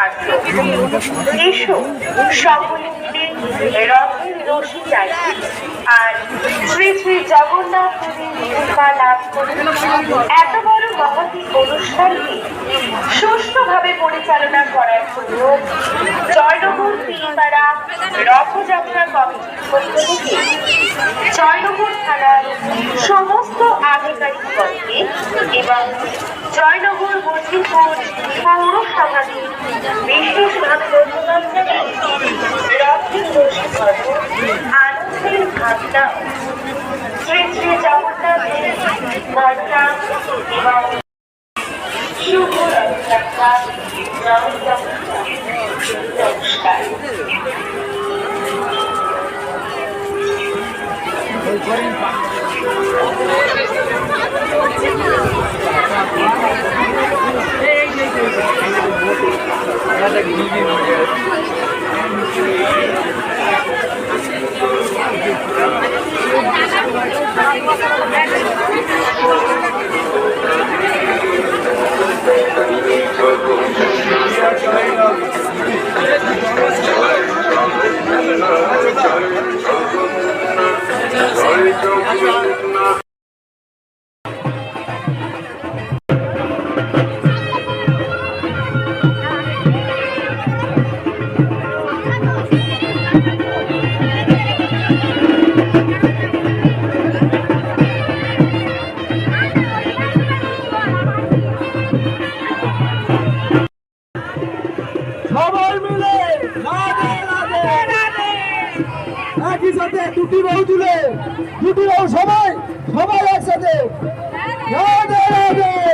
পাত্র। এসো সকলে মিলে রথের রশি টানি আর শ্রী শ্রী জগন্নাথ দেবের কৃপা লাভ করে এত বড় মহতী অনুষ্ঠানটি সুষ্ঠুভাবে পরিচালনা করার জন্য জয়নগর পীরপাড়া রথযাত্রা কমিটির পক্ষ থেকে জয়নগর থানার সমস্ত আধিকারিকগণকে এবং জয়নগর বসিরপুর পৌরসভাকে বিশেষভাবে ধন্যবাদ জানাই। রথের রশি ধর্ম আনন্দের ভাবনা শ্রী শ্রী জগন্নাথের বরনাম এবং শুভ রথযাত্রা নমস্কার। একই সাথে দুটি বউ তুলে দুটি বউ সবাই একসাথে রাধে রাধে।